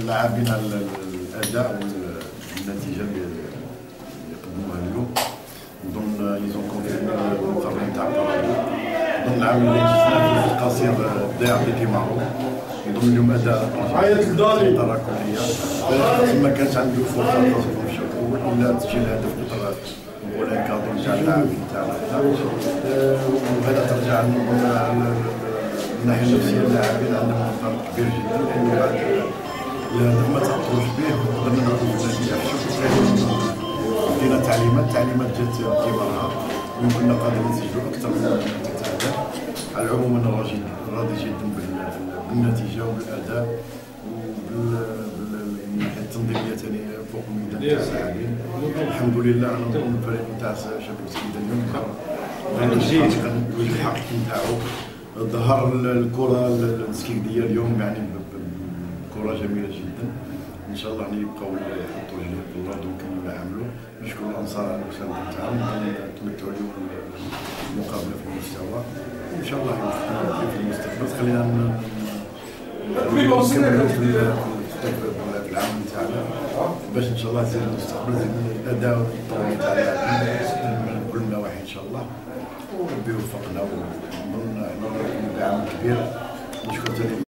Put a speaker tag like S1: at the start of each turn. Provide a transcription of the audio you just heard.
S1: اللاعبين على الاداء والنتيجه اللي قدموها اليوم. نظن يزون كونفيرمي المقررين تاع البارادو. نظن العام اللي شفنا في القصير الضياع اللي كيما معروف. نظن اليوم اداء تراكميه ما كانش عنده فرصه في الشوط الاول ولا تسجيل هدف بطرات ولا كادو تاع اللاعبين تاعنا. وهذا ترجع الناحيه النفسيه اللاعبين عندهم فرق كبير جدا، لانه بعد الهدف ما تاثروش به قدرنا نعودوا في النتيجه في الشوط الثاني. عطينا تعليمات جات كبارها ويمكننا قادرين نسجلوا اكثر من اهداف. على العموم انا راضي جدا بالنتيجه وبالاداء وبالناحيه التنظيميه ثاني فوق الميدان تاع اللاعبين. الحمد لله انا نظن الفريق تاع شباب سيدة اليوم الوجه الحقيقي نتاعو ظهر الكره السكيكديه اليوم، يعني كره جميله جدا. ان شاء الله يبقاو يحطوا رجليهم في الارض ويكملوا يعملوا. نشكر الانصار على المسانده تاعهم، تمتعوا اليوم المقابله في المستوى، وان شاء الله يوفقنا في المستقبل. خلينا نكملوا في العام تاعنا باش ان شاء الله يزيد المستقبل، يزيد الاداء والتطور تاع اللاعبين من كل النواحي ان شاء الله، وربي يوفقنا. ونظن انه عام كبير. نشكر